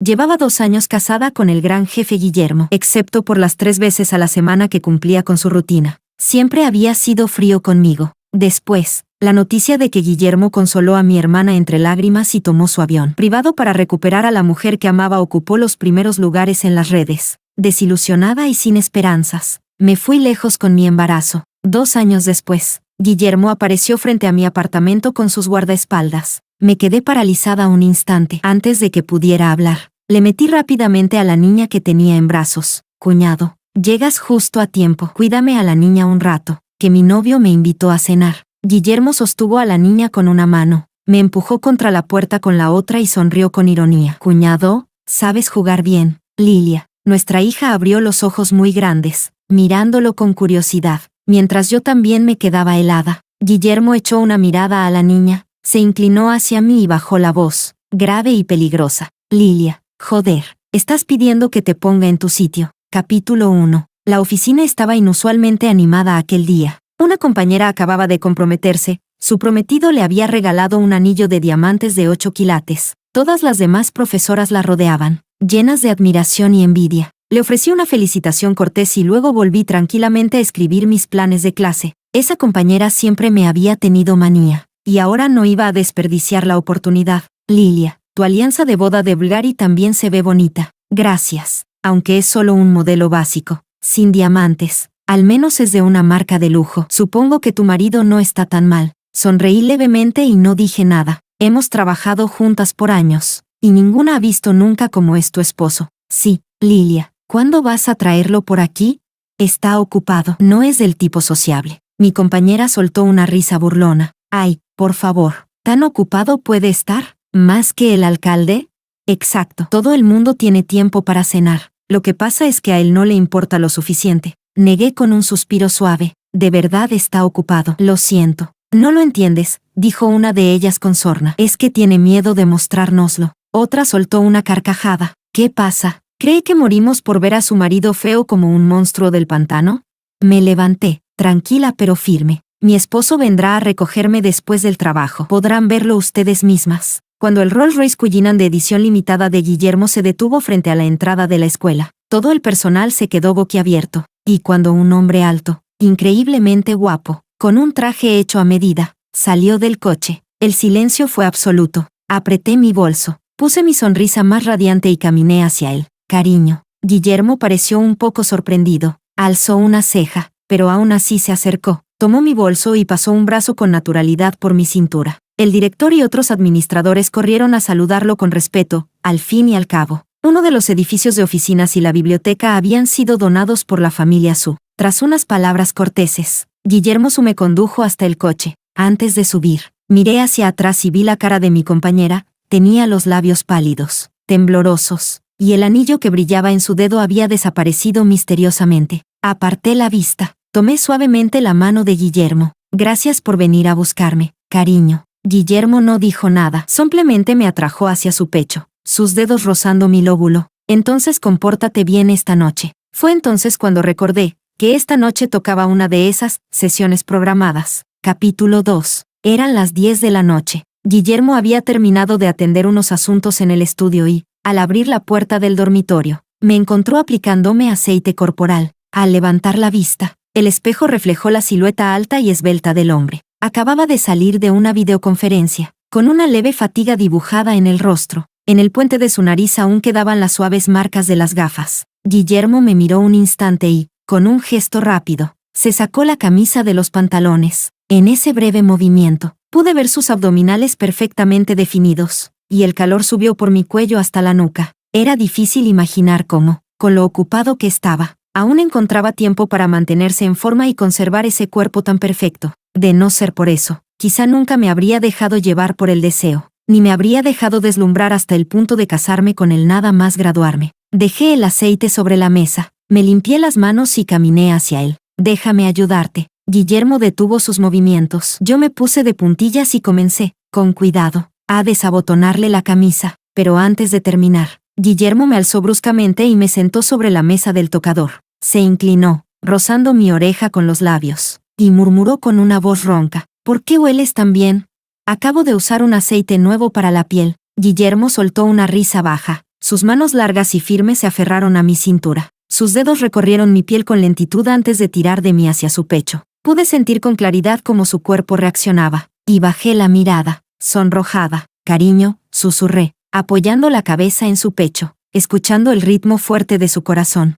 Llevaba 2 años casada con el gran jefe Guillermo, excepto por las 3 veces a la semana que cumplía con su rutina. Siempre había sido frío conmigo. Después, la noticia de que Guillermo consoló a mi hermana entre lágrimas y tomó su avión privado para recuperar a la mujer que amaba ocupó los primeros lugares en las redes. Desilusionada y sin esperanzas, me fui lejos con mi embarazo. 2 años después, Guillermo apareció frente a mi apartamento con sus guardaespaldas. Me quedé paralizada un instante antes de que pudiera hablar. Le metí rápidamente a la niña que tenía en brazos. Cuñado, llegas justo a tiempo. Cuídame a la niña un rato, que mi novio me invitó a cenar. Guillermo sostuvo a la niña con una mano, me empujó contra la puerta con la otra y sonrió con ironía. Cuñado, sabes jugar bien, Lilia. Nuestra hija abrió los ojos muy grandes, mirándolo con curiosidad, mientras yo también me quedaba helada. Guillermo echó una mirada a la niña, se inclinó hacia mí y bajó la voz, grave y peligrosa. Lilia, joder, estás pidiendo que te ponga en tu sitio. Capítulo 1. La oficina estaba inusualmente animada aquel día. Una compañera acababa de comprometerse, su prometido le había regalado un anillo de diamantes de 8 quilates. Todas las demás profesoras la rodeaban, llenas de admiración y envidia. Le ofrecí una felicitación cortés y luego volví tranquilamente a escribir mis planes de clase. Esa compañera siempre me había tenido manía, y ahora no iba a desperdiciar la oportunidad. Lilia, tu alianza de boda de Bulgari también se ve bonita. Gracias, aunque es solo un modelo básico, sin diamantes. Al menos es de una marca de lujo. Supongo que tu marido no está tan mal. Sonreí levemente y no dije nada. Hemos trabajado juntas por años, y ninguna ha visto nunca cómo es tu esposo. Sí, Lilia, ¿cuándo vas a traerlo por aquí? Está ocupado. No es del tipo sociable. Mi compañera soltó una risa burlona. Ay, por favor, ¿tan ocupado puede estar? ¿Más que el alcalde? Exacto. Todo el mundo tiene tiempo para cenar. Lo que pasa es que a él no le importa lo suficiente. Negué con un suspiro suave. De verdad está ocupado. Lo siento. No lo entiendes, dijo una de ellas con sorna. Es que tiene miedo de mostrárnoslo. Otra soltó una carcajada. ¿Qué pasa? ¿Cree que morimos por ver a su marido feo como un monstruo del pantano? Me levanté, tranquila pero firme. Mi esposo vendrá a recogerme después del trabajo. Podrán verlo ustedes mismas. Cuando el Rolls Royce Cullinan de edición limitada de Guillermo se detuvo frente a la entrada de la escuela, todo el personal se quedó boquiabierto. Y cuando un hombre alto, increíblemente guapo, con un traje hecho a medida, salió del coche, el silencio fue absoluto. Apreté mi bolso, puse mi sonrisa más radiante y caminé hacia él. Cariño. Guillermo pareció un poco sorprendido, alzó una ceja, pero aún así se acercó, tomó mi bolso y pasó un brazo con naturalidad por mi cintura. El director y otros administradores corrieron a saludarlo con respeto. Al fin y al cabo, uno de los edificios de oficinas y la biblioteca habían sido donados por la familia Su. Tras unas palabras corteses, Guillermo Su me condujo hasta el coche. Antes de subir, miré hacia atrás y vi la cara de mi compañera. Tenía los labios pálidos, temblorosos, y el anillo que brillaba en su dedo había desaparecido misteriosamente. Aparté la vista, tomé suavemente la mano de Guillermo. Gracias por venir a buscarme, cariño. Guillermo no dijo nada, simplemente me atrajo hacia su pecho, sus dedos rozando mi lóbulo. Entonces compórtate bien esta noche. Fue entonces cuando recordé que esta noche tocaba una de esas sesiones programadas. Capítulo 2. Eran las 10 de la noche. Guillermo había terminado de atender unos asuntos en el estudio y, al abrir la puerta del dormitorio, me encontró aplicándome aceite corporal. Al levantar la vista, el espejo reflejó la silueta alta y esbelta del hombre. Acababa de salir de una videoconferencia, con una leve fatiga dibujada en el rostro. En el puente de su nariz aún quedaban las suaves marcas de las gafas. Guillermo me miró un instante y, con un gesto rápido, se sacó la camisa de los pantalones. En ese breve movimiento, pude ver sus abdominales perfectamente definidos, y el calor subió por mi cuello hasta la nuca. Era difícil imaginar cómo, con lo ocupado que estaba, aún encontraba tiempo para mantenerse en forma y conservar ese cuerpo tan perfecto. De no ser por eso, quizá nunca me habría dejado llevar por el deseo, ni me habría dejado deslumbrar hasta el punto de casarme con él nada más graduarme. Dejé el aceite sobre la mesa, me limpié las manos y caminé hacia él. Déjame ayudarte. Guillermo detuvo sus movimientos. Yo me puse de puntillas y comencé, con cuidado, a desabotonarle la camisa. Pero antes de terminar, Guillermo me alzó bruscamente y me sentó sobre la mesa del tocador. Se inclinó, rozando mi oreja con los labios, y murmuró con una voz ronca. ¿Por qué hueles tan bien? Acabo de usar un aceite nuevo para la piel. Guillermo soltó una risa baja. Sus manos largas y firmes se aferraron a mi cintura. Sus dedos recorrieron mi piel con lentitud antes de tirar de mí hacia su pecho. Pude sentir con claridad cómo su cuerpo reaccionaba, y bajé la mirada, sonrojada. Cariño, susurré, apoyando la cabeza en su pecho, escuchando el ritmo fuerte de su corazón.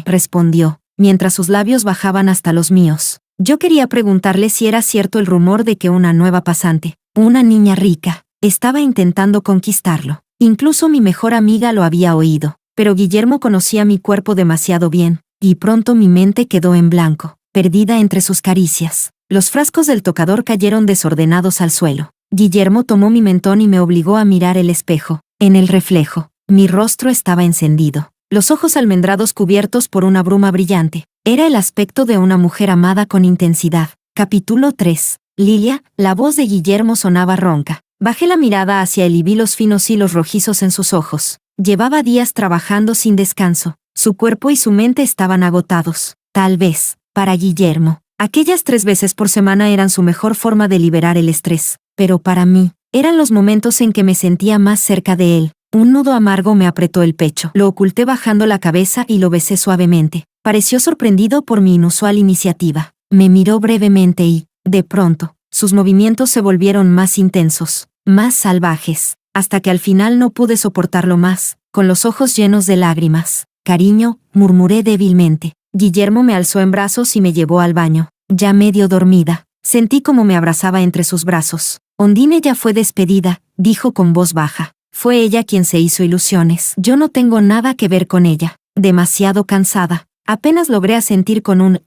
Respondió, mientras sus labios bajaban hasta los míos. Yo quería preguntarle si era cierto el rumor de que una nueva pasante, una niña rica, estaba intentando conquistarlo. Incluso mi mejor amiga lo había oído, pero Guillermo conocía mi cuerpo demasiado bien, y pronto mi mente quedó en blanco, perdida entre sus caricias. Los frascos del tocador cayeron desordenados al suelo. Guillermo tomó mi mentón y me obligó a mirar el espejo. En el reflejo, mi rostro estaba encendido, los ojos almendrados cubiertos por una bruma brillante. Era el aspecto de una mujer amada con intensidad. Capítulo 3. Lilia, la voz de Guillermo sonaba ronca. Bajé la mirada hacia él y vi los finos hilos rojizos en sus ojos. Llevaba días trabajando sin descanso. Su cuerpo y su mente estaban agotados. Tal vez, para Guillermo, aquellas 3 veces por semana eran su mejor forma de liberar el estrés. Pero para mí, eran los momentos en que me sentía más cerca de él. Un nudo amargo me apretó el pecho. Lo oculté bajando la cabeza y lo besé suavemente. Pareció sorprendido por mi inusual iniciativa. Me miró brevemente y, de pronto, sus movimientos se volvieron más intensos, más salvajes, hasta que al final no pude soportarlo más, con los ojos llenos de lágrimas. Cariño, murmuré débilmente. Guillermo me alzó en brazos y me llevó al baño. Ya medio dormida, sentí como me abrazaba entre sus brazos. Ondine ya fue despedida, dijo con voz baja. Fue ella quien se hizo ilusiones. Yo no tengo nada que ver con ella. Demasiado cansada. Apenas logré asentir con un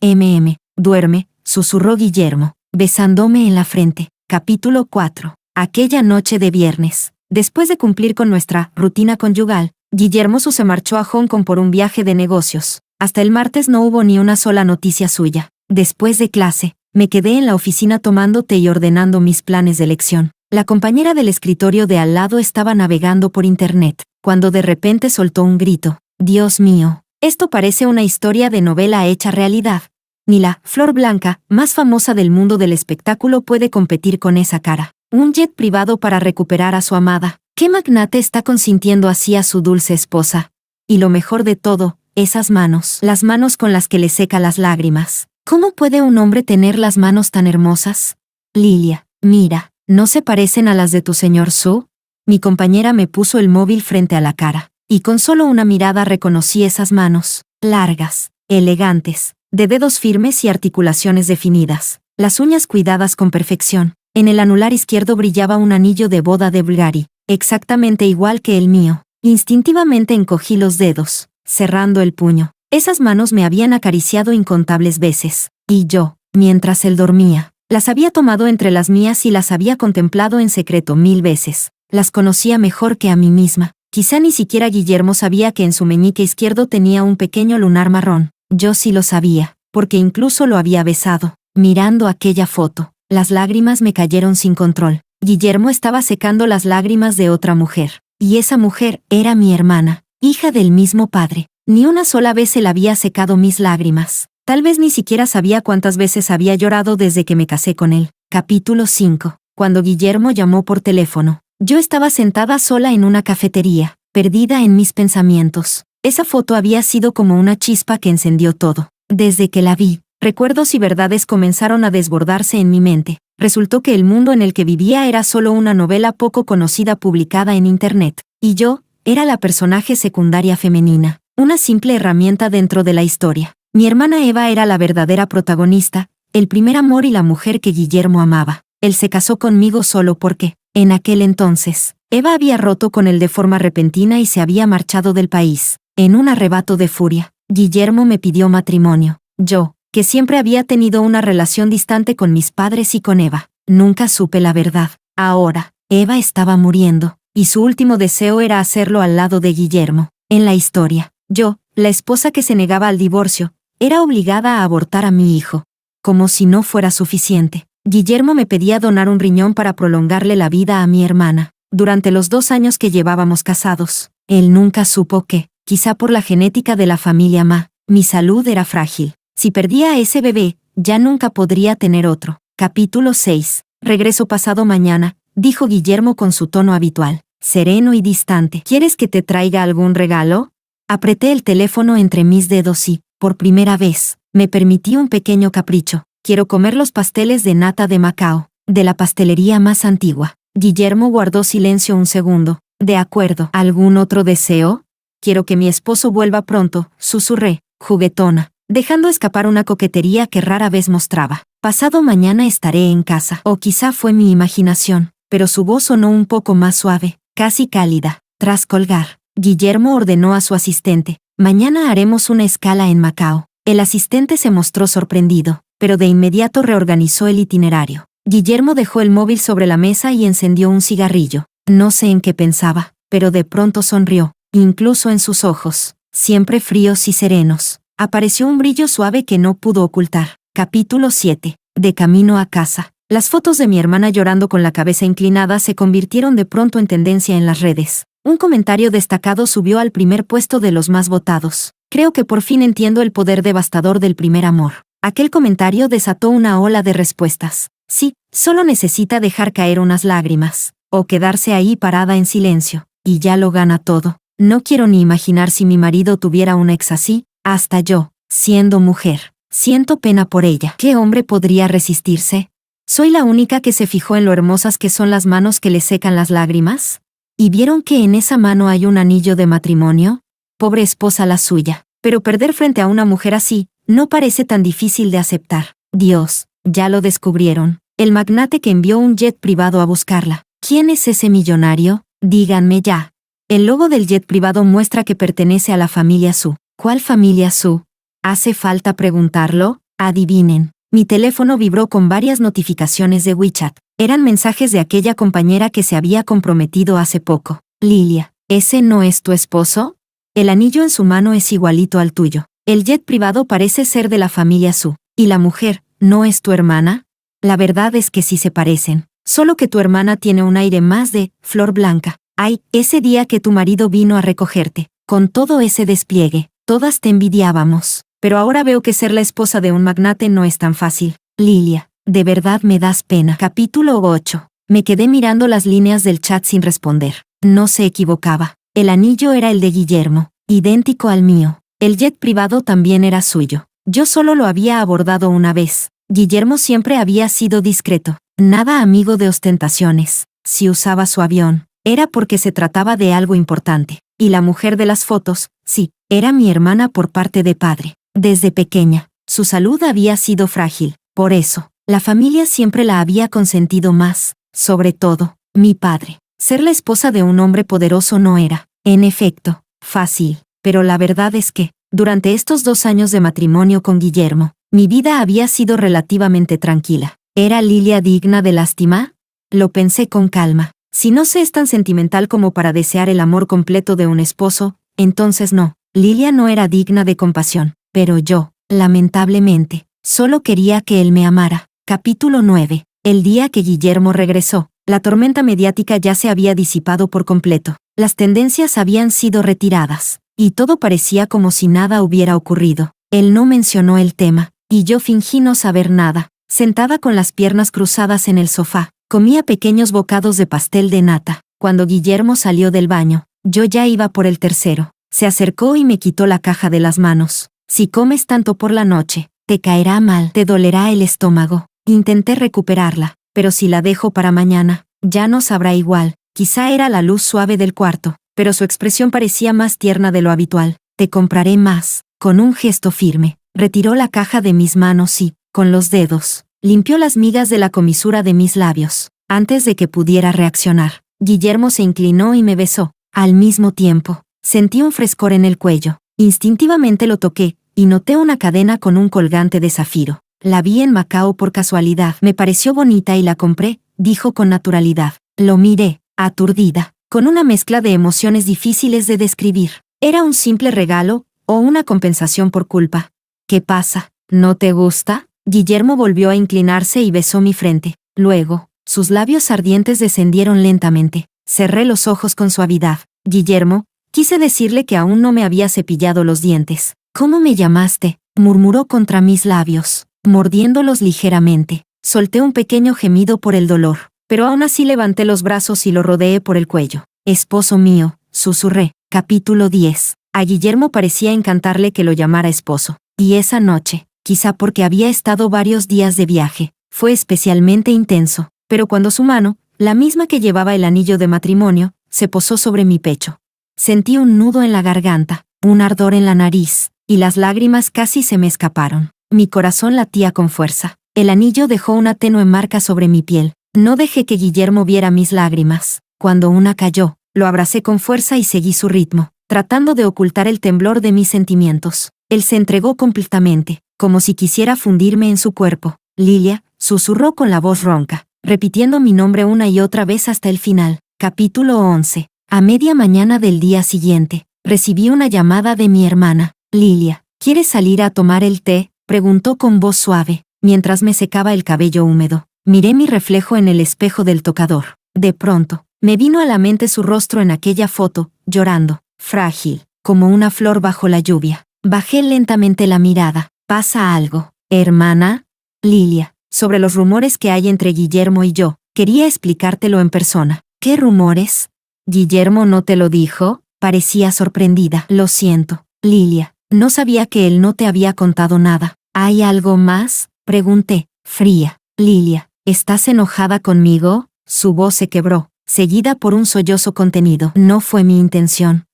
Duerme, susurró Guillermo, besándome en la frente. Capítulo 4. Aquella noche de viernes. Después de cumplir con nuestra rutina conyugal, Guillermo se marchó a Hong Kong por un viaje de negocios. Hasta el martes no hubo ni una sola noticia suya. Después de clase, me quedé en la oficina tomando té y ordenando mis planes de lección. La compañera del escritorio de al lado estaba navegando por internet, cuando de repente soltó un grito. Dios mío, esto parece una historia de novela hecha realidad. Ni la Flor Blanca, más famosa del mundo del espectáculo, puede competir con esa cara. Un jet privado para recuperar a su amada. ¿Qué magnate está consintiendo así a su dulce esposa? Y lo mejor de todo, esas manos. Las manos con las que le seca las lágrimas. ¿Cómo puede un hombre tener las manos tan hermosas? Lilia, mira, ¿no se parecen a las de tu señor Su? Mi compañera me puso el móvil frente a la cara, y con solo una mirada reconocí esas manos, largas, elegantes, de dedos firmes y articulaciones definidas, las uñas cuidadas con perfección. En el anular izquierdo brillaba un anillo de boda de Bulgari, exactamente igual que el mío. Instintivamente encogí los dedos, cerrando el puño. Esas manos me habían acariciado incontables veces, y yo, mientras él dormía, las había tomado entre las mías y las había contemplado en secreto 1000 veces. Las conocía mejor que a mí misma. Quizá ni siquiera Guillermo sabía que en su meñique izquierdo tenía un pequeño lunar marrón. Yo sí lo sabía, porque incluso lo había besado. Mirando aquella foto, las lágrimas me cayeron sin control. Guillermo estaba secando las lágrimas de otra mujer, y esa mujer era mi hermana, hija del mismo padre. Ni una sola vez él había secado mis lágrimas. Tal vez ni siquiera sabía cuántas veces había llorado desde que me casé con él. Capítulo 5. Cuando Guillermo llamó por teléfono, yo estaba sentada sola en una cafetería, perdida en mis pensamientos. Esa foto había sido como una chispa que encendió todo. Desde que la vi, recuerdos y verdades comenzaron a desbordarse en mi mente. Resultó que el mundo en el que vivía era solo una novela poco conocida publicada en internet, y yo era la personaje secundaria femenina, una simple herramienta dentro de la historia. Mi hermana Eva era la verdadera protagonista, el primer amor y la mujer que Guillermo amaba. Él se casó conmigo solo porque, en aquel entonces, Eva había roto con él de forma repentina y se había marchado del país. En un arrebato de furia, Guillermo me pidió matrimonio. Yo, que siempre había tenido una relación distante con mis padres y con Eva, nunca supe la verdad. Ahora, Eva estaba muriendo, y su último deseo era hacerlo al lado de Guillermo. En la historia, yo, la esposa que se negaba al divorcio, era obligada a abortar a mi hijo. Como si no fuera suficiente, Guillermo me pedía donar un riñón para prolongarle la vida a mi hermana. Durante los 2 años que llevábamos casados, él nunca supo que, quizá por la genética de la familia Ma, mi salud era frágil. Si perdía a ese bebé, ya nunca podría tener otro. Capítulo 6. Regreso pasado mañana, dijo Guillermo con su tono habitual. sereno y distante. ¿Quieres que te traiga algún regalo? Apreté el teléfono entre mis dedos y, por primera vez, me permití un pequeño capricho. Quiero comer los pasteles de nata de Macao, de la pastelería más antigua. Guillermo guardó silencio un segundo. De acuerdo. ¿Algún otro deseo? Quiero que mi esposo vuelva pronto, susurré, juguetona, dejando escapar una coquetería que rara vez mostraba. Pasado mañana estaré en casa. O quizá fue mi imaginación, pero su voz sonó un poco más suave, casi cálida. Tras colgar, Guillermo ordenó a su asistente: mañana haremos una escala en Macao. El asistente se mostró sorprendido, pero de inmediato reorganizó el itinerario. Guillermo dejó el móvil sobre la mesa y encendió un cigarrillo. No sé en qué pensaba, pero de pronto sonrió. Incluso en sus ojos, siempre fríos y serenos, apareció un brillo suave que no pudo ocultar. Capítulo 7. De camino a casa. Las fotos de mi hermana llorando con la cabeza inclinada se convirtieron de pronto en tendencia en las redes. Un comentario destacado subió al primer puesto de los más votados. Creo que por fin entiendo el poder devastador del primer amor. Aquel comentario desató una ola de respuestas. Sí, solo necesita dejar caer unas lágrimas, o quedarse ahí parada en silencio, y ya lo gana todo. No quiero ni imaginar si mi marido tuviera una ex así, hasta yo, siendo mujer. Siento pena por ella. ¿Qué hombre podría resistirse? ¿Soy la única que se fijó en lo hermosas que son las manos que le secan las lágrimas? ¿Y vieron que en esa mano hay un anillo de matrimonio? Pobre esposa la suya. Pero perder frente a una mujer así, no parece tan difícil de aceptar. Dios, ya lo descubrieron. El magnate que envió un jet privado a buscarla. ¿Quién es ese millonario? Díganme ya. El logo del jet privado muestra que pertenece a la familia Su. ¿Cuál familia Su? ¿Hace falta preguntarlo? Adivinen. Mi teléfono vibró con varias notificaciones de WeChat. Eran mensajes de aquella compañera que se había comprometido hace poco. Lilia, ¿ese no es tu esposo? El anillo en su mano es igualito al tuyo. El jet privado parece ser de la familia Su. ¿Y la mujer, no es tu hermana? La verdad es que sí se parecen. Solo que tu hermana tiene un aire más de flor blanca. Ay, ese día que tu marido vino a recogerte, con todo ese despliegue, todas te envidiábamos. Pero ahora veo que ser la esposa de un magnate no es tan fácil. Lilia, de verdad me das pena. Capítulo 8. Me quedé mirando las líneas del chat sin responder. No se equivocaba. El anillo era el de Guillermo, idéntico al mío. El jet privado también era suyo. Yo solo lo había abordado una vez. Guillermo siempre había sido discreto, nada amigo de ostentaciones. Si usaba su avión, era porque se trataba de algo importante. Y la mujer de las fotos, sí, era mi hermana por parte de padre. Desde pequeña, su salud había sido frágil. Por eso, la familia siempre la había consentido más. Sobre todo, mi padre. Ser la esposa de un hombre poderoso no era, en efecto, fácil. Pero la verdad es que, durante estos 2 años de matrimonio con Guillermo, mi vida había sido relativamente tranquila. ¿Era Lilia digna de lástima? Lo pensé con calma. Si no se es tan sentimental como para desear el amor completo de un esposo, entonces no, Lilia no era digna de compasión. Pero yo, lamentablemente, solo quería que él me amara. Capítulo 9. El día que Guillermo regresó, la tormenta mediática ya se había disipado por completo. Las tendencias habían sido retiradas, y todo parecía como si nada hubiera ocurrido. Él no mencionó el tema, y yo fingí no saber nada. Sentada con las piernas cruzadas en el sofá, comía pequeños bocados de pastel de nata. Cuando Guillermo salió del baño, yo ya iba por el tercero. Se acercó y me quitó la caja de las manos. Si comes tanto por la noche, te caerá mal, te dolerá el estómago. Intenté recuperarla, pero si la dejo para mañana, ya no sabrá igual. Quizá era la luz suave del cuarto, pero su expresión parecía más tierna de lo habitual. Te compraré más. Con un gesto firme, retiró la caja de mis manos y, con los dedos, limpió las migas de la comisura de mis labios. Antes de que pudiera reaccionar, Guillermo se inclinó y me besó. Al mismo tiempo, sentí un frescor en el cuello. Instintivamente lo toqué, y noté una cadena con un colgante de zafiro. La vi en Macao por casualidad. Me pareció bonita y la compré, dijo con naturalidad. Lo miré, aturdida, con una mezcla de emociones difíciles de describir. ¿Era un simple regalo, o una compensación por culpa? ¿Qué pasa? ¿No te gusta? Guillermo volvió a inclinarse y besó mi frente. Luego, sus labios ardientes descendieron lentamente. Cerré los ojos con suavidad. Guillermo, quise decirle que aún no me había cepillado los dientes. ¿Cómo me llamaste? Murmuró contra mis labios, mordiéndolos ligeramente. Solté un pequeño gemido por el dolor, pero aún así levanté los brazos y lo rodeé por el cuello. Esposo mío, susurré. Capítulo 10. A Guillermo parecía encantarle que lo llamara esposo. Y esa noche, quizá porque había estado varios días de viaje, fue especialmente intenso. Pero cuando su mano, la misma que llevaba el anillo de matrimonio, se posó sobre mi pecho. Sentí un nudo en la garganta, un ardor en la nariz, y las lágrimas casi se me escaparon. Mi corazón latía con fuerza. El anillo dejó una tenue marca sobre mi piel. No dejé que Guillermo viera mis lágrimas. Cuando una cayó, lo abracé con fuerza y seguí su ritmo, tratando de ocultar el temblor de mis sentimientos. Él se entregó completamente, como si quisiera fundirme en su cuerpo. Lilia, susurró con la voz ronca, repitiendo mi nombre una y otra vez hasta el final. Capítulo 11. A media mañana del día siguiente, recibí una llamada de mi hermana. Lilia, ¿quieres salir a tomar el té?, preguntó con voz suave, mientras me secaba el cabello húmedo. Miré mi reflejo en el espejo del tocador. De pronto, me vino a la mente su rostro en aquella foto, llorando, frágil, como una flor bajo la lluvia. Bajé lentamente la mirada. ¿Pasa algo, hermana? Lilia, sobre los rumores que hay entre Guillermo y yo, quería explicártelo en persona. ¿Qué rumores? ¿Guillermo no te lo dijo? Parecía sorprendida. Lo siento, Lilia, no sabía que él no te había contado nada. ¿Hay algo más?, pregunté, fría. Lilia, ¿estás enojada conmigo? Su voz se quebró, seguida por un sollozo contenido. No fue mi intención.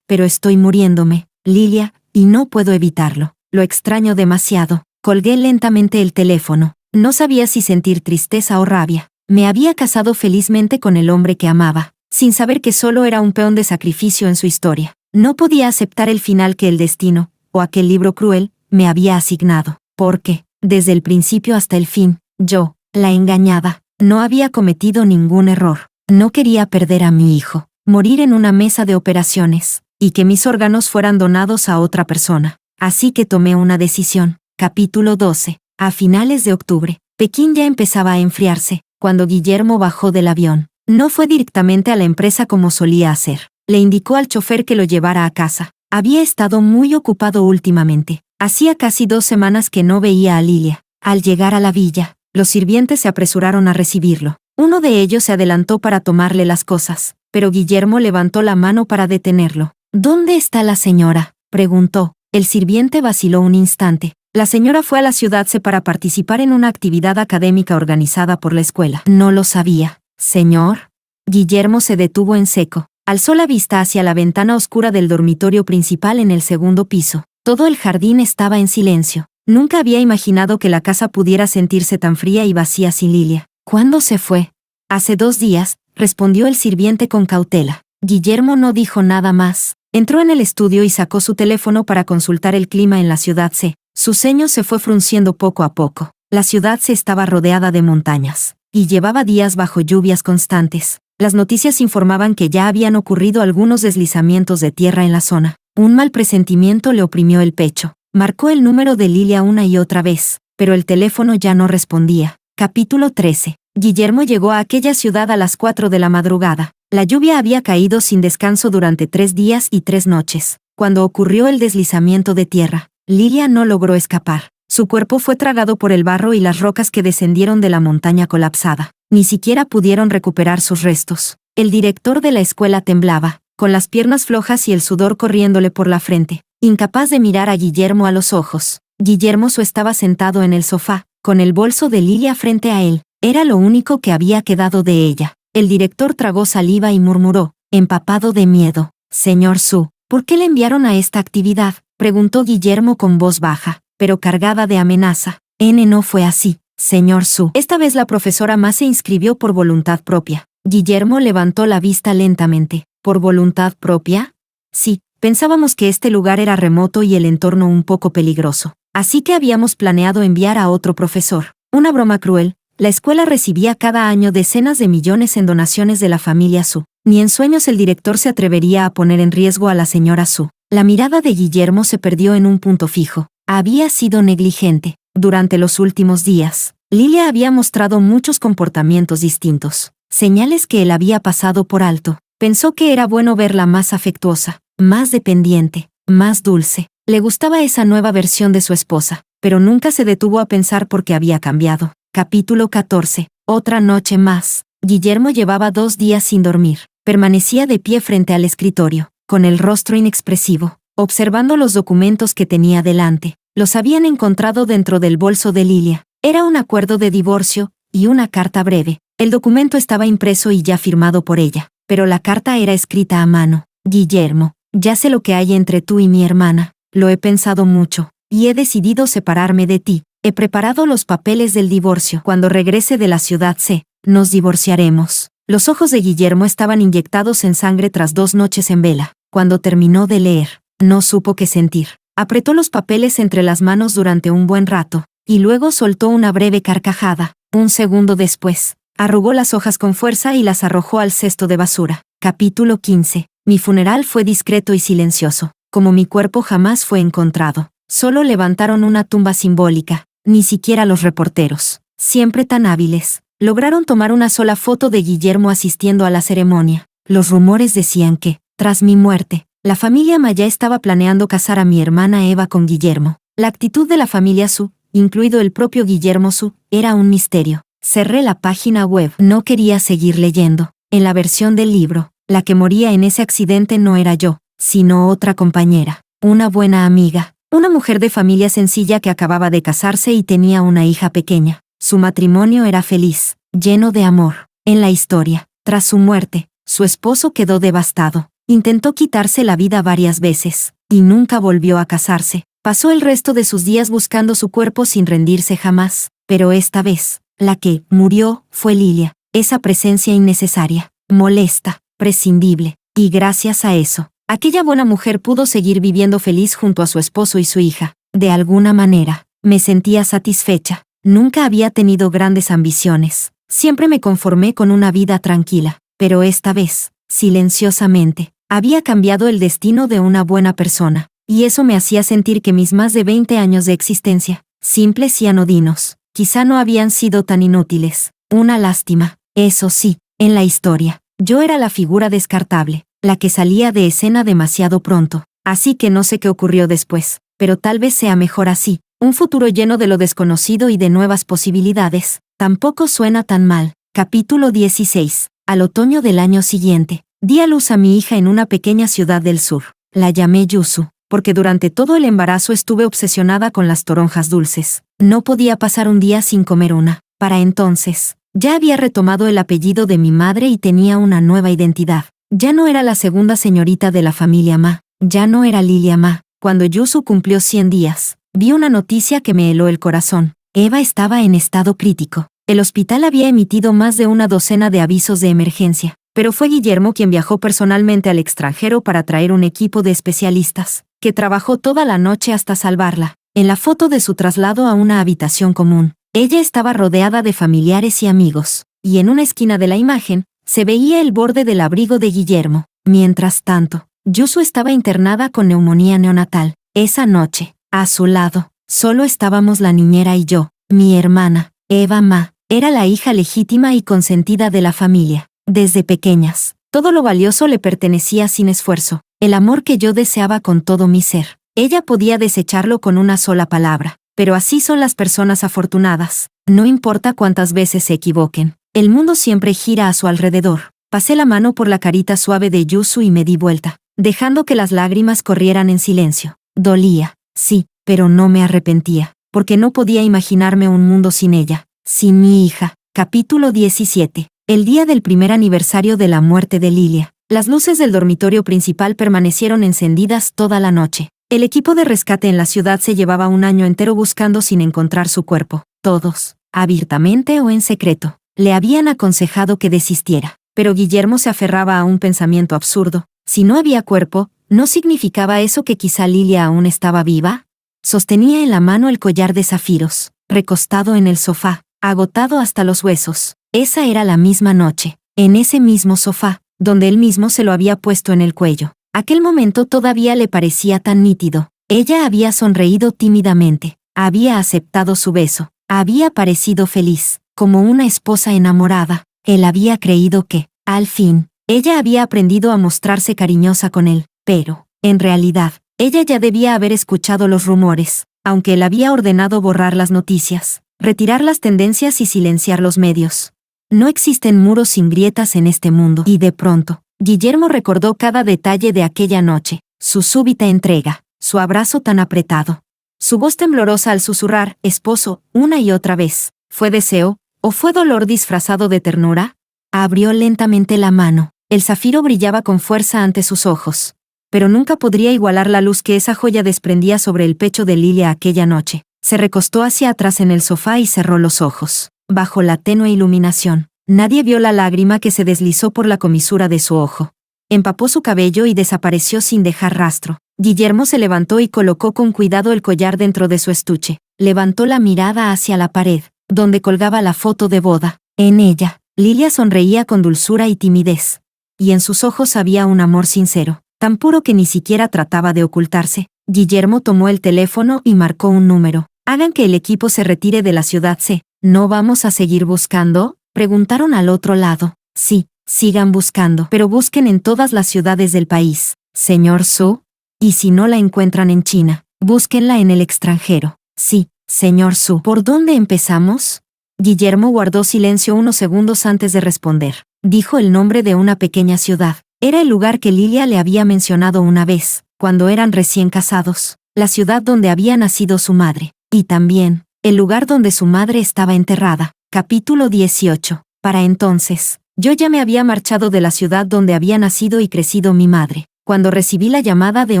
Pero estoy muriéndome, Lilia, y no puedo evitarlo. Lo extraño demasiado. Colgué lentamente el teléfono. No sabía si sentir tristeza o rabia. Me había casado felizmente con el hombre que amaba, sin saber que solo era un peón de sacrificio en su historia. No podía aceptar el final que el destino, o aquel libro cruel, me había asignado. Porque, desde el principio hasta el fin, yo, la engañada, no había cometido ningún error. No quería perder a mi hijo, morir en una mesa de operaciones, y que mis órganos fueran donados a otra persona. Así que tomé una decisión. Capítulo 12. A finales de octubre, Pekín ya empezaba a enfriarse, cuando Guillermo bajó del avión. No fue directamente a la empresa como solía hacer. Le indicó al chofer que lo llevara a casa. Había estado muy ocupado últimamente. Hacía casi 2 semanas que no veía a Lilia. Al llegar a la villa, los sirvientes se apresuraron a recibirlo. Uno de ellos se adelantó para tomarle las cosas, pero Guillermo levantó la mano para detenerlo. ¿Dónde está la señora?, preguntó. El sirviente vaciló un instante. La señora fue a la ciudad C para participar en una actividad académica organizada por la escuela. No lo sabía, señor. Guillermo se detuvo en seco. Alzó la vista hacia la ventana oscura del dormitorio principal en el segundo piso. Todo el jardín estaba en silencio. Nunca había imaginado que la casa pudiera sentirse tan fría y vacía sin Lilia. ¿Cuándo se fue? Hace 2 días, respondió el sirviente con cautela. Guillermo no dijo nada más. Entró en el estudio y sacó su teléfono para consultar el clima en la ciudad C. Su ceño se fue frunciendo poco a poco. La ciudad C estaba rodeada de montañas, y llevaba días bajo lluvias constantes. Las noticias informaban que ya habían ocurrido algunos deslizamientos de tierra en la zona. Un mal presentimiento le oprimió el pecho. Marcó el número de Lilia una y otra vez, pero el teléfono ya no respondía. Capítulo 13. Guillermo llegó a aquella ciudad a las 4 de la madrugada. La lluvia había caído sin descanso durante 3 días y 3 noches. Cuando ocurrió el deslizamiento de tierra, Lilia no logró escapar. Su cuerpo fue tragado por el barro y las rocas que descendieron de la montaña colapsada. Ni siquiera pudieron recuperar sus restos. El director de la escuela temblaba, con las piernas flojas y el sudor corriéndole por la frente, incapaz de mirar a Guillermo a los ojos. Guillermo estaba sentado en el sofá, con el bolso de Lilia frente a él. Era lo único que había quedado de ella. El director tragó saliva y murmuró, empapado de miedo. Señor Su, ¿por qué le enviaron a esta actividad?, preguntó Guillermo con voz baja, pero cargada de amenaza. No fue así, señor Su. Esta vez la profesora Ma se inscribió por voluntad propia. Guillermo levantó la vista lentamente. ¿Por voluntad propia? Sí, pensábamos que este lugar era remoto y el entorno un poco peligroso. Así que habíamos planeado enviar a otro profesor. Una broma cruel. La escuela recibía cada año decenas de millones en donaciones de la familia Su. Ni en sueños el director se atrevería a poner en riesgo a la señora Su. La mirada de Guillermo se perdió en un punto fijo. Había sido negligente. Durante los últimos días, Lilia había mostrado muchos comportamientos distintos. Señales que él había pasado por alto. Pensó que era bueno verla más afectuosa, más dependiente, más dulce. Le gustaba esa nueva versión de su esposa, pero nunca se detuvo a pensar por qué había cambiado. Capítulo 14. Otra noche más. Guillermo llevaba 2 días sin dormir. Permanecía de pie frente al escritorio, con el rostro inexpresivo, observando los documentos que tenía delante. Los habían encontrado dentro del bolso de Lilia. Era un acuerdo de divorcio y una carta breve. El documento estaba impreso y ya firmado por ella, pero la carta era escrita a mano. Guillermo, ya sé lo que hay entre tú y mi hermana. Lo he pensado mucho, y he decidido separarme de ti. He preparado los papeles del divorcio. Cuando regrese de la ciudad nos divorciaremos. Los ojos de Guillermo estaban inyectados en sangre tras 2 noches en vela. Cuando terminó de leer, no supo qué sentir. Apretó los papeles entre las manos durante un buen rato, y luego soltó una breve carcajada. Un segundo después, arrugó las hojas con fuerza y las arrojó al cesto de basura. Capítulo 15. Mi funeral fue discreto y silencioso. Como mi cuerpo jamás fue encontrado. Solo levantaron una tumba simbólica. Ni siquiera los reporteros, siempre tan hábiles, lograron tomar una sola foto de Guillermo asistiendo a la ceremonia. Los rumores decían que, tras mi muerte, la familia Maya estaba planeando casar a mi hermana Eva con Guillermo. La actitud de la familia Su, incluido el propio Guillermo Su, era un misterio. Cerré la página web. No quería seguir leyendo. En la versión del libro, la que moría en ese accidente no era yo, sino otra compañera, una buena amiga, una mujer de familia sencilla que acababa de casarse y tenía una hija pequeña. Su matrimonio era feliz, lleno de amor. En la historia, tras su muerte, su esposo quedó devastado. Intentó quitarse la vida varias veces, y nunca volvió a casarse. Pasó el resto de sus días buscando su cuerpo sin rendirse jamás, pero esta vez, la que murió fue Lilia, esa presencia innecesaria, molesta, prescindible, y gracias a eso, aquella buena mujer pudo seguir viviendo feliz junto a su esposo y su hija. De alguna manera, me sentía satisfecha. Nunca había tenido grandes ambiciones, siempre me conformé con una vida tranquila, pero esta vez, silenciosamente, había cambiado el destino de una buena persona, y eso me hacía sentir que mis más de 20 años de existencia, simples y anodinos, quizá no habían sido tan inútiles. Una lástima, eso sí, en la historia, yo era la figura descartable, la que salía de escena demasiado pronto, así que no sé qué ocurrió después, pero tal vez sea mejor así. Un futuro lleno de lo desconocido y de nuevas posibilidades, tampoco suena tan mal. Capítulo 16. Al otoño del año siguiente, di a luz a mi hija en una pequeña ciudad del sur. La llamé Yusu, porque durante todo el embarazo estuve obsesionada con las toronjas dulces. No podía pasar un día sin comer una. Para entonces, ya había retomado el apellido de mi madre y tenía una nueva identidad. Ya no era la segunda señorita de la familia Ma, ya no era Lilia Ma. Cuando Yusu cumplió 100 días, vi una noticia que me heló el corazón. Eva estaba en estado crítico. El hospital había emitido más de una docena de avisos de emergencia, pero fue Guillermo quien viajó personalmente al extranjero para traer un equipo de especialistas, que trabajó toda la noche hasta salvarla. En la foto de su traslado a una habitación común, ella estaba rodeada de familiares y amigos, y en una esquina de la imagen, se veía el borde del abrigo de Guillermo. Mientras tanto, Yusu estaba internada con neumonía neonatal. Esa noche, a su lado, solo estábamos la niñera y yo. Mi hermana, Eva Ma, era la hija legítima y consentida de la familia. Desde pequeñas, todo lo valioso le pertenecía sin esfuerzo, el amor que yo deseaba con todo mi ser. Ella podía desecharlo con una sola palabra, pero así son las personas afortunadas. No importa cuántas veces se equivoquen, el mundo siempre gira a su alrededor. Pasé la mano por la carita suave de Yusu y me di vuelta, dejando que las lágrimas corrieran en silencio. Dolía, sí, pero no me arrepentía, porque no podía imaginarme un mundo sin ella, sin mi hija. Capítulo 17. El día del primer aniversario de la muerte de Lilia, las luces del dormitorio principal permanecieron encendidas toda la noche. El equipo de rescate en la ciudad se llevaba un año entero buscando sin encontrar su cuerpo. Todos, abiertamente o en secreto, le habían aconsejado que desistiera. Pero Guillermo se aferraba a un pensamiento absurdo. Si no había cuerpo, ¿no significaba eso que quizá Lilia aún estaba viva? Sostenía en la mano el collar de zafiros, recostado en el sofá, agotado hasta los huesos. Esa era la misma noche, en ese mismo sofá, donde él mismo se lo había puesto en el cuello. Aquel momento todavía le parecía tan nítido. Ella había sonreído tímidamente, había aceptado su beso, había parecido feliz, como una esposa enamorada. Él había creído que, al fin, ella había aprendido a mostrarse cariñosa con él, pero, en realidad, ella ya debía haber escuchado los rumores, aunque él había ordenado borrar las noticias, retirar las tendencias y silenciar los medios. No existen muros sin grietas en este mundo. Y de pronto, Guillermo recordó cada detalle de aquella noche, su súbita entrega, su abrazo tan apretado. Su voz temblorosa al susurrar, esposo, una y otra vez. ¿Fue deseo, o fue dolor disfrazado de ternura? Abrió lentamente la mano. El zafiro brillaba con fuerza ante sus ojos. Pero nunca podría igualar la luz que esa joya desprendía sobre el pecho de Lilia aquella noche. Se recostó hacia atrás en el sofá y cerró los ojos. Bajo la tenue iluminación, nadie vio la lágrima que se deslizó por la comisura de su ojo. Empapó su cabello y desapareció sin dejar rastro. Guillermo se levantó y colocó con cuidado el collar dentro de su estuche. Levantó la mirada hacia la pared, donde colgaba la foto de boda. En ella, Lilia sonreía con dulzura y timidez. Y en sus ojos había un amor sincero, tan puro que ni siquiera trataba de ocultarse. Guillermo tomó el teléfono y marcó un número. Hagan que el equipo se retire de la ciudad C. ¿No vamos a seguir buscando? Preguntaron al otro lado. Sí, sigan buscando, pero busquen en todas las ciudades del país. Señor Su. Y si no la encuentran en China, búsquenla en el extranjero. Sí, señor Su. ¿Por dónde empezamos? Guillermo guardó silencio unos segundos antes de responder. Dijo el nombre de una pequeña ciudad. Era el lugar que Lilia le había mencionado una vez, cuando eran recién casados. La ciudad donde había nacido su madre. Y también, el lugar donde su madre estaba enterrada. Capítulo 18. Para entonces, yo ya me había marchado de la ciudad donde había nacido y crecido mi madre. Cuando recibí la llamada de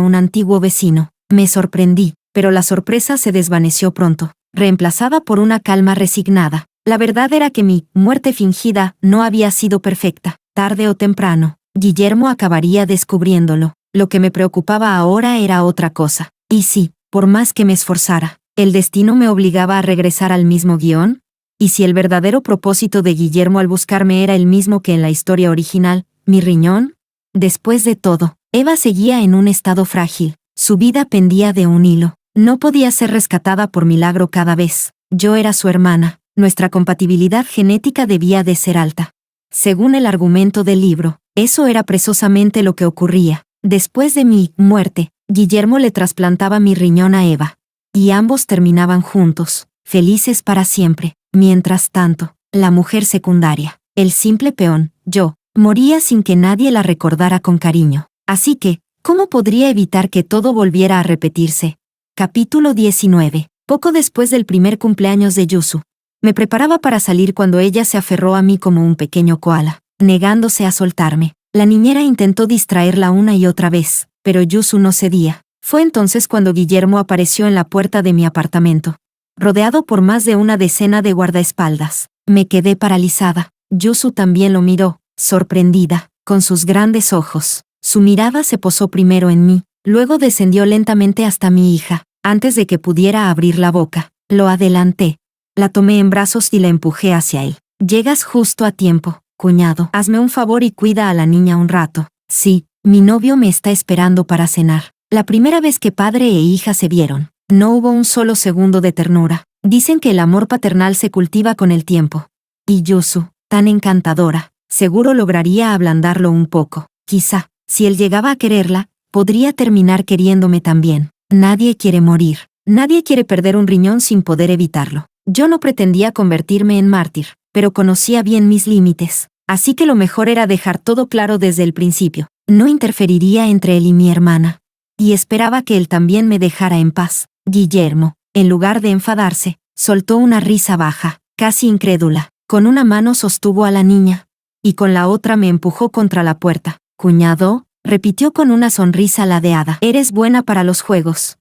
un antiguo vecino, me sorprendí, pero la sorpresa se desvaneció pronto, reemplazada por una calma resignada. La verdad era que mi muerte fingida no había sido perfecta. Tarde o temprano, Guillermo acabaría descubriéndolo. Lo que me preocupaba ahora era otra cosa. ¿Y si, por más que me esforzara, el destino me obligaba a regresar al mismo guión? ¿Y si el verdadero propósito de Guillermo al buscarme era el mismo que en la historia original, mi riñón? Después de todo, Eva seguía en un estado frágil. Su vida pendía de un hilo. No podía ser rescatada por milagro cada vez. Yo era su hermana. Nuestra compatibilidad genética debía de ser alta. Según el argumento del libro, eso era precisamente lo que ocurría. Después de mi muerte, Guillermo le trasplantaba mi riñón a Eva. Y ambos terminaban juntos, felices para siempre. Mientras tanto, la mujer secundaria, el simple peón, yo, moría sin que nadie la recordara con cariño. Así que, ¿cómo podría evitar que todo volviera a repetirse? Capítulo 19. Poco después del primer cumpleaños de Yusu, me preparaba para salir cuando ella se aferró a mí como un pequeño koala, negándose a soltarme. La niñera intentó distraerla una y otra vez, pero Yusu no cedía. Fue entonces cuando Guillermo apareció en la puerta de mi apartamento, rodeado por más de una decena de guardaespaldas. Me quedé paralizada. Yusu también lo miró, sorprendida, con sus grandes ojos. Su mirada se posó primero en mí, luego descendió lentamente hasta mi hija. Antes de que pudiera abrir la boca, lo adelanté. La tomé en brazos y la empujé hacia él. Llegas justo a tiempo, cuñado. Hazme un favor y cuida a la niña un rato. Sí, mi novio me está esperando para cenar. La primera vez que padre e hija se vieron, no hubo un solo segundo de ternura. Dicen que el amor paternal se cultiva con el tiempo. Y Yusu, tan encantadora, seguro lograría ablandarlo un poco. Quizá, si él llegaba a quererla, podría terminar queriéndome también. Nadie quiere morir. Nadie quiere perder un riñón sin poder evitarlo. Yo no pretendía convertirme en mártir, pero conocía bien mis límites. Así que lo mejor era dejar todo claro desde el principio. No interferiría entre él y mi hermana. Y esperaba que él también me dejara en paz. Guillermo, en lugar de enfadarse, soltó una risa baja, casi incrédula. Con una mano sostuvo a la niña, y con la otra me empujó contra la puerta. «Cuñado», repitió con una sonrisa ladeada. «Eres buena para los juegos,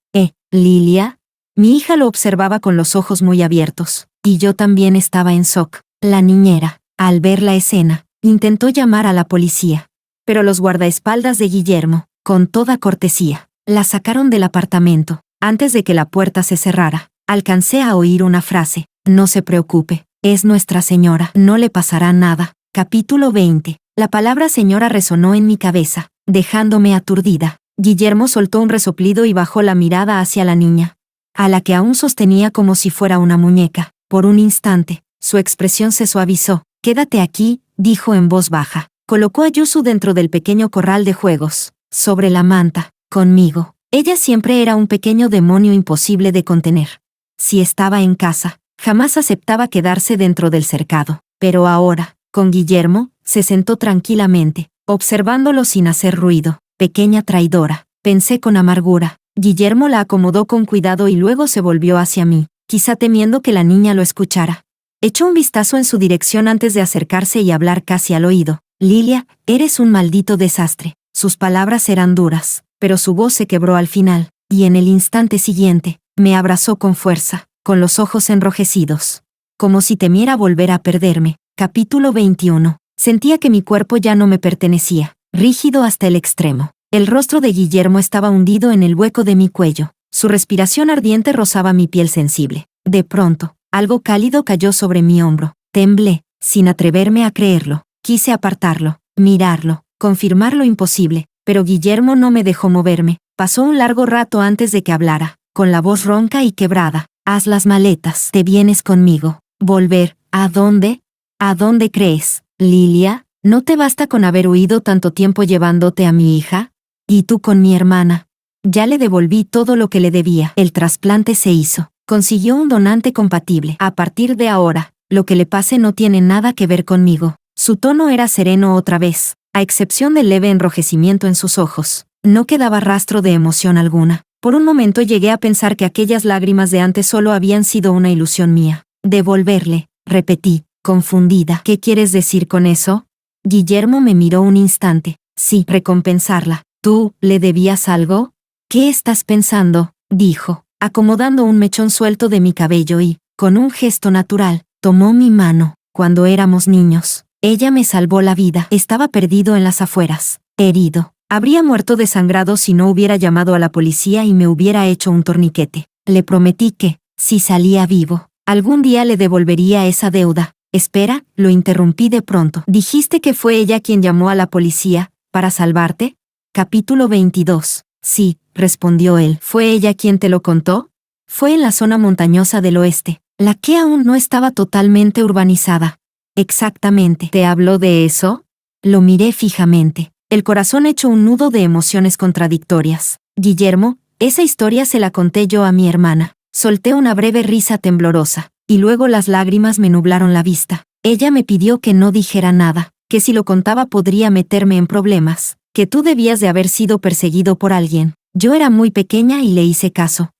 Lilia». Mi hija lo observaba con los ojos muy abiertos, y yo también estaba en shock. La niñera, al ver la escena, intentó llamar a la policía. Pero los guardaespaldas de Guillermo, con toda cortesía, la sacaron del apartamento. Antes de que la puerta se cerrara, alcancé a oír una frase: «No se preocupe, es Nuestra Señora, no le pasará nada». Capítulo 20. La palabra señora resonó en mi cabeza, dejándome aturdida. Guillermo soltó un resoplido y bajó la mirada hacia la niña, a la que aún sostenía como si fuera una muñeca. Por un instante, su expresión se suavizó. «Quédate aquí», dijo en voz baja. Colocó a Yusu dentro del pequeño corral de juegos, sobre la manta, conmigo. Ella siempre era un pequeño demonio imposible de contener. Si estaba en casa, jamás aceptaba quedarse dentro del cercado. Pero ahora, con Guillermo, se sentó tranquilamente, observándolo sin hacer ruido. Pequeña traidora, pensé con amargura. Guillermo la acomodó con cuidado y luego se volvió hacia mí, quizá temiendo que la niña lo escuchara. Echó un vistazo en su dirección antes de acercarse y hablar casi al oído. Lilia, eres un maldito desastre. Sus palabras eran duras, pero su voz se quebró al final, y en el instante siguiente, me abrazó con fuerza, con los ojos enrojecidos. Como si temiera volver a perderme. Capítulo 21. Sentía que mi cuerpo ya no me pertenecía, rígido hasta el extremo. El rostro de Guillermo estaba hundido en el hueco de mi cuello. Su respiración ardiente rozaba mi piel sensible. De pronto, algo cálido cayó sobre mi hombro. Temblé, sin atreverme a creerlo. Quise apartarlo, mirarlo, confirmar lo imposible, pero Guillermo no me dejó moverme. Pasó un largo rato antes de que hablara, con la voz ronca y quebrada. Haz las maletas, te vienes conmigo. ¿Volver? ¿A dónde? ¿A dónde crees, Lilia? ¿No te basta con haber huido tanto tiempo llevándote a mi hija? ¿Y tú con mi hermana? Ya le devolví todo lo que le debía. El trasplante se hizo. Consiguió un donante compatible. A partir de ahora, lo que le pase no tiene nada que ver conmigo. Su tono era sereno otra vez, a excepción del leve enrojecimiento en sus ojos. No quedaba rastro de emoción alguna. Por un momento llegué a pensar que aquellas lágrimas de antes solo habían sido una ilusión mía. Devolverle, repetí, confundida. ¿Qué quieres decir con eso? Guillermo me miró un instante. Sí, recompensarla. ¿Tú le debías algo? ¿Qué estás pensando? Dijo, acomodando un mechón suelto de mi cabello y, con un gesto natural, tomó mi mano. Cuando éramos niños, ella me salvó la vida. Estaba perdido en las afueras, herido. Habría muerto desangrado si no hubiera llamado a la policía y me hubiera hecho un torniquete. Le prometí que, si salía vivo, algún día le devolvería esa deuda. Espera, lo interrumpí de pronto. ¿Dijiste que fue ella quien llamó a la policía, para salvarte? Capítulo 22. Sí, respondió él. ¿Fue ella quien te lo contó? Fue en la zona montañosa del oeste, la que aún no estaba totalmente urbanizada. Exactamente. ¿Te habló de eso? Lo miré fijamente, el corazón hecho un nudo de emociones contradictorias. Guillermo, esa historia se la conté yo a mi hermana. Solté una breve risa temblorosa, y luego las lágrimas me nublaron la vista. Ella me pidió que no dijera nada, que si lo contaba podría meterme en problemas, que tú debías de haber sido perseguido por alguien. Yo era muy pequeña y le hice caso.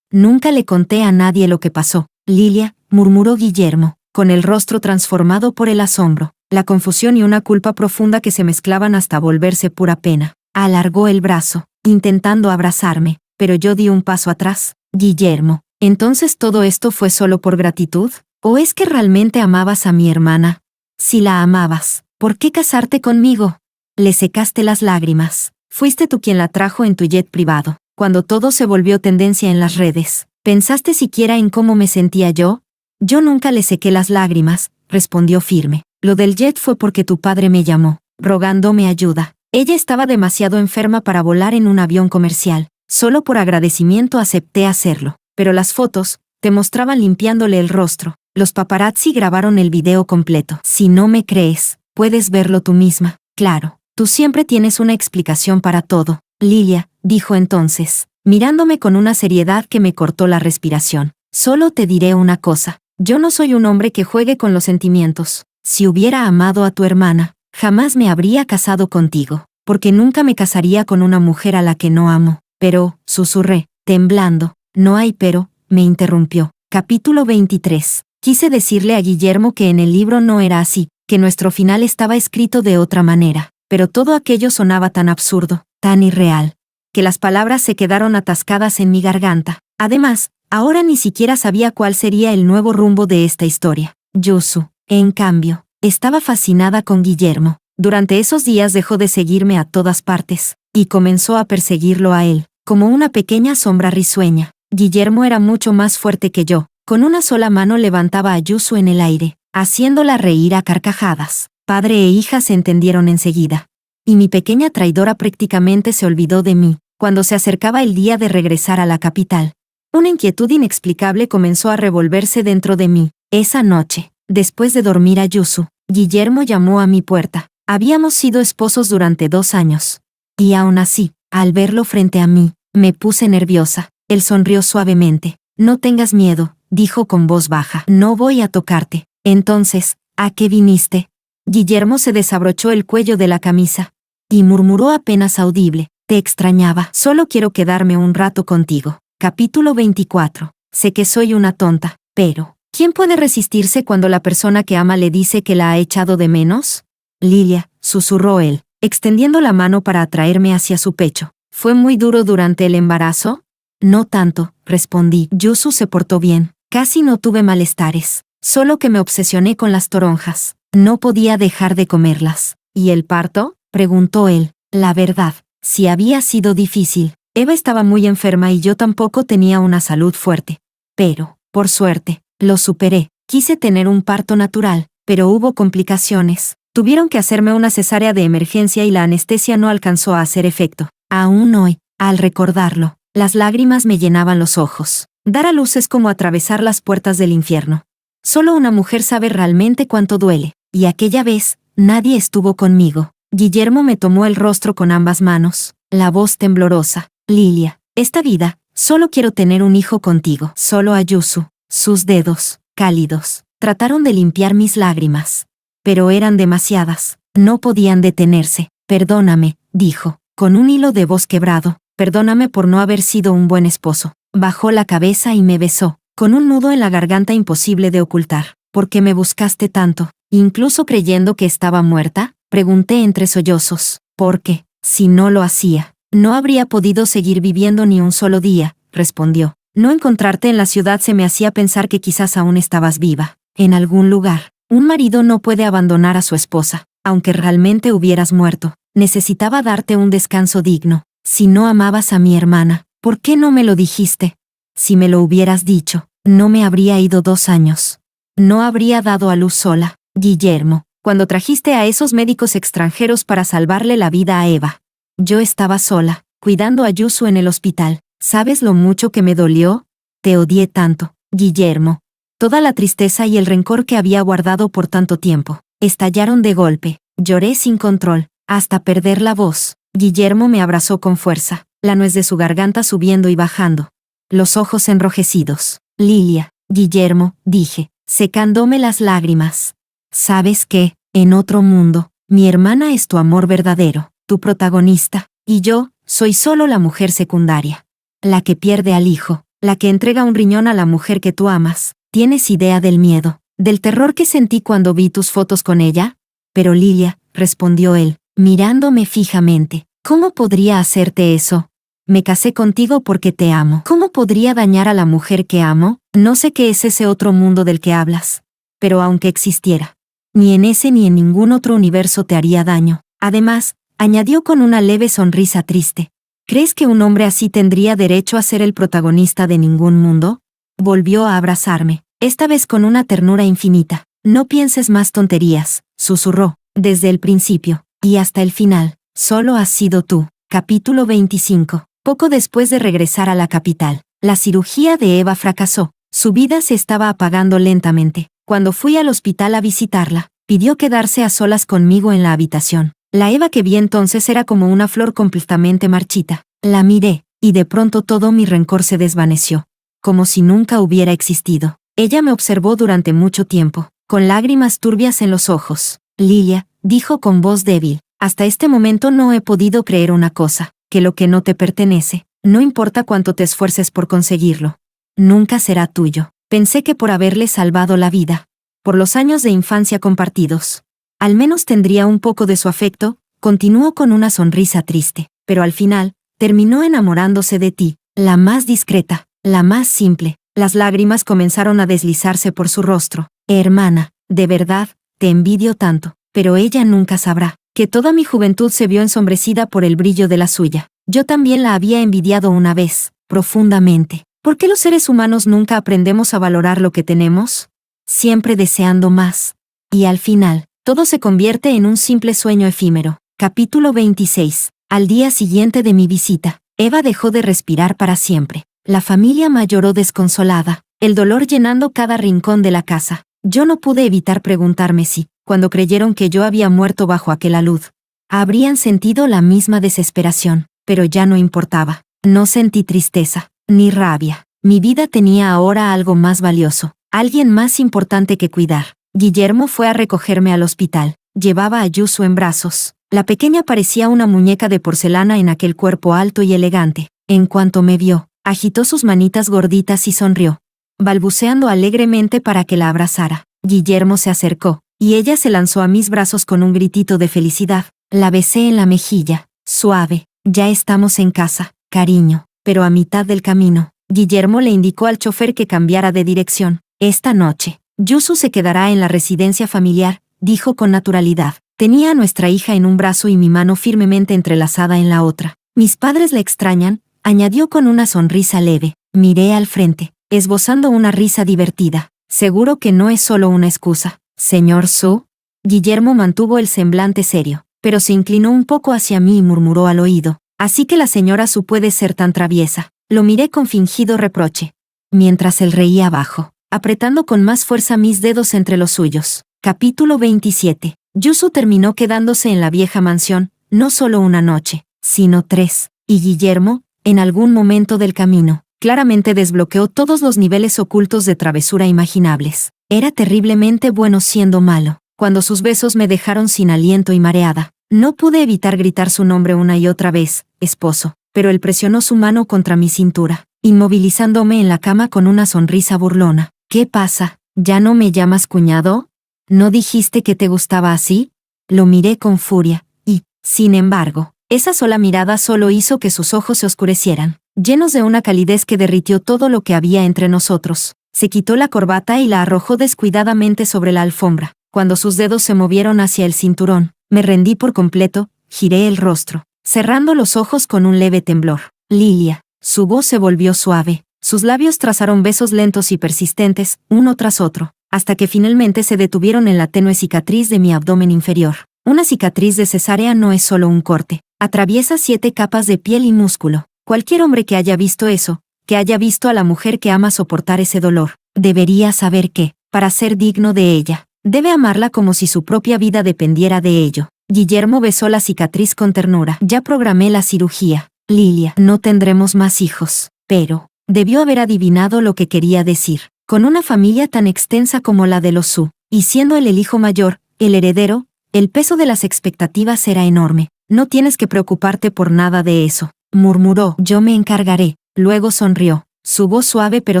Nunca le conté a nadie lo que pasó. Lilia, murmuró Guillermo, con el rostro transformado por el asombro, la confusión y una culpa profunda que se mezclaban hasta volverse pura pena. Alargó el brazo, intentando abrazarme, pero yo di un paso atrás. Guillermo, ¿entonces todo esto fue solo por gratitud? ¿O es que realmente amabas a mi hermana? Si la amabas, ¿por qué casarte conmigo? Le secaste las lágrimas. Fuiste tú quien la trajo en tu jet privado. Cuando todo se volvió tendencia en las redes, ¿pensaste siquiera en cómo me sentía yo? Yo nunca le sequé las lágrimas, respondió firme. Lo del jet fue porque tu padre me llamó, rogándome ayuda. Ella estaba demasiado enferma para volar en un avión comercial. Solo por agradecimiento acepté hacerlo. Pero las fotos te mostraban limpiándole el rostro. Los paparazzi grabaron el video completo. Si no me crees, puedes verlo tú misma. Claro, tú siempre tienes una explicación para todo. Lilia, dijo entonces, mirándome con una seriedad que me cortó la respiración. Solo te diré una cosa. Yo no soy un hombre que juegue con los sentimientos. Si hubiera amado a tu hermana, jamás me habría casado contigo, porque nunca me casaría con una mujer a la que no amo. Pero, susurré, temblando. No hay pero, me interrumpió. Capítulo 23. Quise decirle a Guillermo que en el libro no era así, que nuestro final estaba escrito de otra manera, pero todo aquello sonaba tan absurdo, tan irreal, que las palabras se quedaron atascadas en mi garganta. Además, ahora ni siquiera sabía cuál sería el nuevo rumbo de esta historia. Yusu, en cambio, estaba fascinada con Guillermo. Durante esos días dejó de seguirme a todas partes, y comenzó a perseguirlo a él, como una pequeña sombra risueña. Guillermo era mucho más fuerte que yo. Con una sola mano levantaba a Yusu en el aire, haciéndola reír a carcajadas. Padre e hija se entendieron enseguida. Y mi pequeña traidora prácticamente se olvidó de mí, cuando se acercaba el día de regresar a la capital. Una inquietud inexplicable comenzó a revolverse dentro de mí. Esa noche, después de dormir a Yusu, Guillermo llamó a mi puerta. Habíamos sido esposos durante 2 años. Y aún así, al verlo frente a mí, me puse nerviosa. Él sonrió suavemente. No tengas miedo, dijo con voz baja. No voy a tocarte. Entonces, ¿a qué viniste? Guillermo se desabrochó el cuello de la camisa y murmuró apenas audible: te extrañaba. Solo quiero quedarme un rato contigo. Capítulo 24. Sé que soy una tonta, pero ¿quién puede resistirse cuando la persona que ama le dice que la ha echado de menos? Lilia, susurró él, extendiendo la mano para atraerme hacia su pecho. ¿Fue muy duro durante el embarazo? No tanto, respondí. Yusu se portó bien. Casi no tuve malestares. Solo que me obsesioné con las toronjas. No podía dejar de comerlas. ¿Y el parto?, preguntó él. La verdad, sí había sido difícil. Eva estaba muy enferma y yo tampoco tenía una salud fuerte. Pero, por suerte, lo superé. Quise tener un parto natural, pero hubo complicaciones. Tuvieron que hacerme una cesárea de emergencia y la anestesia no alcanzó a hacer efecto. Aún hoy, al recordarlo, las lágrimas me llenaban los ojos. Dar a luz es como atravesar las puertas del infierno. Solo una mujer sabe realmente cuánto duele. Y aquella vez, nadie estuvo conmigo. Guillermo me tomó el rostro con ambas manos, la voz temblorosa. Lilia, esta vida, solo quiero tener un hijo contigo. Solo a Yusu. Sus dedos, cálidos, trataron de limpiar mis lágrimas. Pero eran demasiadas. No podían detenerse. Perdóname, dijo, con un hilo de voz quebrado. Perdóname por no haber sido un buen esposo. Bajó la cabeza y me besó, con un nudo en la garganta imposible de ocultar. ¿Por qué me buscaste tanto? Incluso creyendo que estaba muerta, pregunté entre sollozos. Porque, si no lo hacía, no habría podido seguir viviendo ni un solo día, respondió. No encontrarte en la ciudad se me hacía pensar que quizás aún estabas viva. En algún lugar. Un marido no puede abandonar a su esposa, aunque realmente hubieras muerto. Necesitaba darte un descanso digno. Si no amabas a mi hermana, ¿por qué no me lo dijiste? Si me lo hubieras dicho, no me habría ido 2 años. No habría dado a luz sola. Guillermo, cuando trajiste a esos médicos extranjeros para salvarle la vida a Eva. Yo estaba sola, cuidando a Yusu en el hospital. ¿Sabes lo mucho que me dolió? Te odié tanto, Guillermo. Toda la tristeza y el rencor que había guardado por tanto tiempo estallaron de golpe. Lloré sin control, hasta perder la voz. Guillermo me abrazó con fuerza, la nuez de su garganta subiendo y bajando. Los ojos enrojecidos. Lilia, Guillermo, dije, secándome las lágrimas. ¿Sabes qué? En otro mundo, mi hermana es tu amor verdadero, tu protagonista, y yo, soy solo la mujer secundaria. La que pierde al hijo, la que entrega un riñón a la mujer que tú amas. ¿Tienes idea del miedo, del terror que sentí cuando vi tus fotos con ella? Pero Lilia, respondió él, mirándome fijamente, ¿cómo podría hacerte eso? Me casé contigo porque te amo. ¿Cómo podría dañar a la mujer que amo? No sé qué es ese otro mundo del que hablas. Pero aunque existiera, ni en ese ni en ningún otro universo te haría daño. Además, añadió con una leve sonrisa triste, ¿crees que un hombre así tendría derecho a ser el protagonista de ningún mundo? Volvió a abrazarme, esta vez con una ternura infinita. No pienses más tonterías, susurró, desde el principio, y hasta el final, solo has sido tú. Capítulo 25. Poco después de regresar a la capital, la cirugía de Eva fracasó. Su vida se estaba apagando lentamente. Cuando fui al hospital a visitarla, pidió quedarse a solas conmigo en la habitación. La Eva que vi entonces era como una flor completamente marchita. La miré, y de pronto todo mi rencor se desvaneció, como si nunca hubiera existido. Ella me observó durante mucho tiempo, con lágrimas turbias en los ojos. Lilia, dijo con voz débil, hasta este momento no he podido creer una cosa, que lo que no te pertenece, no importa cuánto te esfuerces por conseguirlo, nunca será tuyo. Pensé que por haberle salvado la vida, por los años de infancia compartidos, al menos tendría un poco de su afecto. Continuó con una sonrisa triste, pero al final, terminó enamorándose de ti, la más discreta, la más simple. Las lágrimas comenzaron a deslizarse por su rostro. Hermana, de verdad, te envidio tanto, pero ella nunca sabrá que toda mi juventud se vio ensombrecida por el brillo de la suya. Yo también la había envidiado una vez, profundamente. ¿Por qué los seres humanos nunca aprendemos a valorar lo que tenemos? Siempre deseando más. Y al final, todo se convierte en un simple sueño efímero. Capítulo 26. Al día siguiente de mi visita, Eva dejó de respirar para siempre. La familia lloró desconsolada, el dolor llenando cada rincón de la casa. Yo no pude evitar preguntarme si, cuando creyeron que yo había muerto bajo aquel alud, habrían sentido la misma desesperación, pero ya no importaba. No sentí tristeza, ni rabia. Mi vida tenía ahora algo más valioso, alguien más importante que cuidar. Guillermo fue a recogerme al hospital. Llevaba a Yusu en brazos. La pequeña parecía una muñeca de porcelana en aquel cuerpo alto y elegante. En cuanto me vio, agitó sus manitas gorditas y sonrió, balbuceando alegremente para que la abrazara. Guillermo se acercó, y ella se lanzó a mis brazos con un gritito de felicidad. La besé en la mejilla. Suave. Ya estamos en casa, cariño. Pero a mitad del camino, Guillermo le indicó al chofer que cambiara de dirección. Esta noche, Yusu se quedará en la residencia familiar, dijo con naturalidad. Tenía a nuestra hija en un brazo y mi mano firmemente entrelazada en la otra. Mis padres la extrañan, añadió con una sonrisa leve. Miré al frente, esbozando una risa divertida. Seguro que no es solo una excusa, señor Su. Guillermo mantuvo el semblante serio, pero se inclinó un poco hacia mí y murmuró al oído. Así que la señora Su puede ser tan traviesa. Lo miré con fingido reproche, mientras él reía abajo, apretando con más fuerza mis dedos entre los suyos. Capítulo 27. Yusu terminó quedándose en la vieja mansión, no solo una noche, sino 3, y Guillermo, en algún momento del camino, claramente desbloqueó todos los niveles ocultos de travesura imaginables. Era terriblemente bueno siendo malo. Cuando sus besos me dejaron sin aliento y mareada, no pude evitar gritar su nombre una y otra vez, esposo, pero él presionó su mano contra mi cintura, inmovilizándome en la cama con una sonrisa burlona. ¿Qué pasa? ¿Ya no me llamas cuñado? ¿No dijiste que te gustaba así? Lo miré con furia, y, sin embargo, esa sola mirada solo hizo que sus ojos se oscurecieran, llenos de una calidez que derritió todo lo que había entre nosotros. Se quitó la corbata y la arrojó descuidadamente sobre la alfombra. Cuando sus dedos se movieron hacia el cinturón, me rendí por completo, giré el rostro, cerrando los ojos con un leve temblor. Lilia. Su voz se volvió suave, sus labios trazaron besos lentos y persistentes, uno tras otro, hasta que finalmente se detuvieron en la tenue cicatriz de mi abdomen inferior. Una cicatriz de cesárea no es solo un corte, atraviesa 7 capas de piel y músculo. Cualquier hombre que haya visto eso, que haya visto a la mujer que ama soportar ese dolor, debería saber que, para ser digno de ella, debe amarla como si su propia vida dependiera de ello. Guillermo besó la cicatriz con ternura. Ya programé la cirugía. Lilia, no tendremos más hijos. Pero, debió haber adivinado lo que quería decir. Con una familia tan extensa como la de los Su, y siendo él el hijo mayor, el heredero, el peso de las expectativas era enorme. No tienes que preocuparte por nada de eso, murmuró. Yo me encargaré. Luego sonrió, su voz suave pero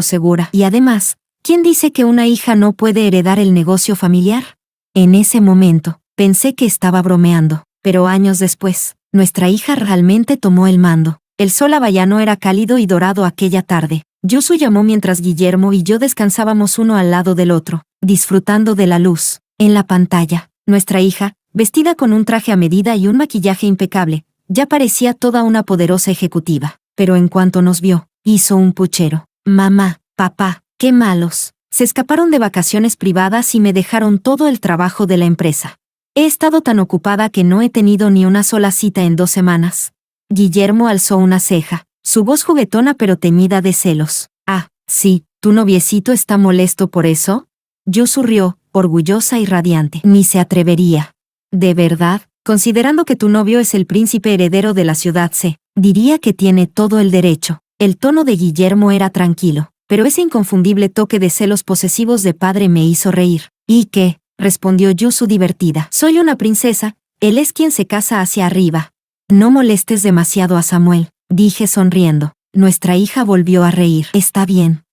segura. Y además, ¿quién dice que una hija no puede heredar el negocio familiar? En ese momento, pensé que estaba bromeando, pero años después, nuestra hija realmente tomó el mando. El sol hawaiano era cálido y dorado aquella tarde. Yusu llamó mientras Guillermo y yo descansábamos uno al lado del otro, disfrutando de la luz. En la pantalla, nuestra hija, vestida con un traje a medida y un maquillaje impecable, ya parecía toda una poderosa ejecutiva. Pero en cuanto nos vio, hizo un puchero. Mamá, papá, qué malos. Se escaparon de vacaciones privadas y me dejaron todo el trabajo de la empresa. He estado tan ocupada que no he tenido ni una sola cita en 2 semanas. Guillermo alzó una ceja, su voz juguetona pero teñida de celos. Ah, sí, ¿tu noviecito está molesto por eso? Yusu rió, orgullosa y radiante. Ni se atrevería. ¿De verdad? Considerando que tu novio es el príncipe heredero de la ciudad C, diría que tiene todo el derecho. El tono de Guillermo era tranquilo, pero ese inconfundible toque de celos posesivos de padre me hizo reír. ¿Y qué? Respondió Yusu divertida. Soy una princesa, él es quien se casa hacia arriba. No molestes demasiado a Samuel, dije sonriendo. Nuestra hija volvió a reír. Está bien,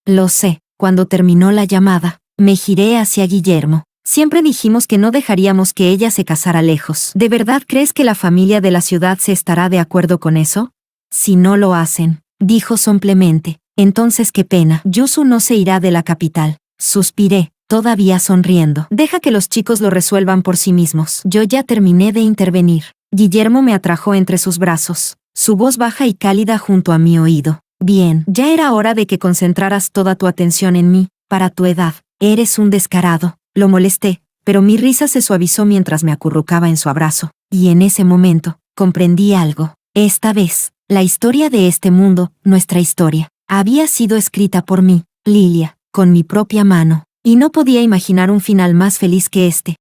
lo sé. Cuando terminó la llamada, me giré hacia Guillermo. Siempre dijimos que no dejaríamos que ella se casara lejos. ¿De verdad crees que la familia de la ciudad se estará de acuerdo con eso? Si no lo hacen, dijo somplemente, entonces qué pena. Yusu no se irá de la capital. Suspiré, todavía sonriendo. Deja que los chicos lo resuelvan por sí mismos. Yo ya terminé de intervenir. Guillermo me atrajo entre sus brazos, su voz baja y cálida junto a mi oído. Bien, ya era hora de que concentraras toda tu atención en mí. Para tu edad, eres un descarado. Lo molesté, pero mi risa se suavizó mientras me acurrucaba en su abrazo. Y en ese momento, comprendí algo. Esta vez, la historia de este mundo, nuestra historia, había sido escrita por mí, Lilia, con mi propia mano. Y no podía imaginar un final más feliz que este.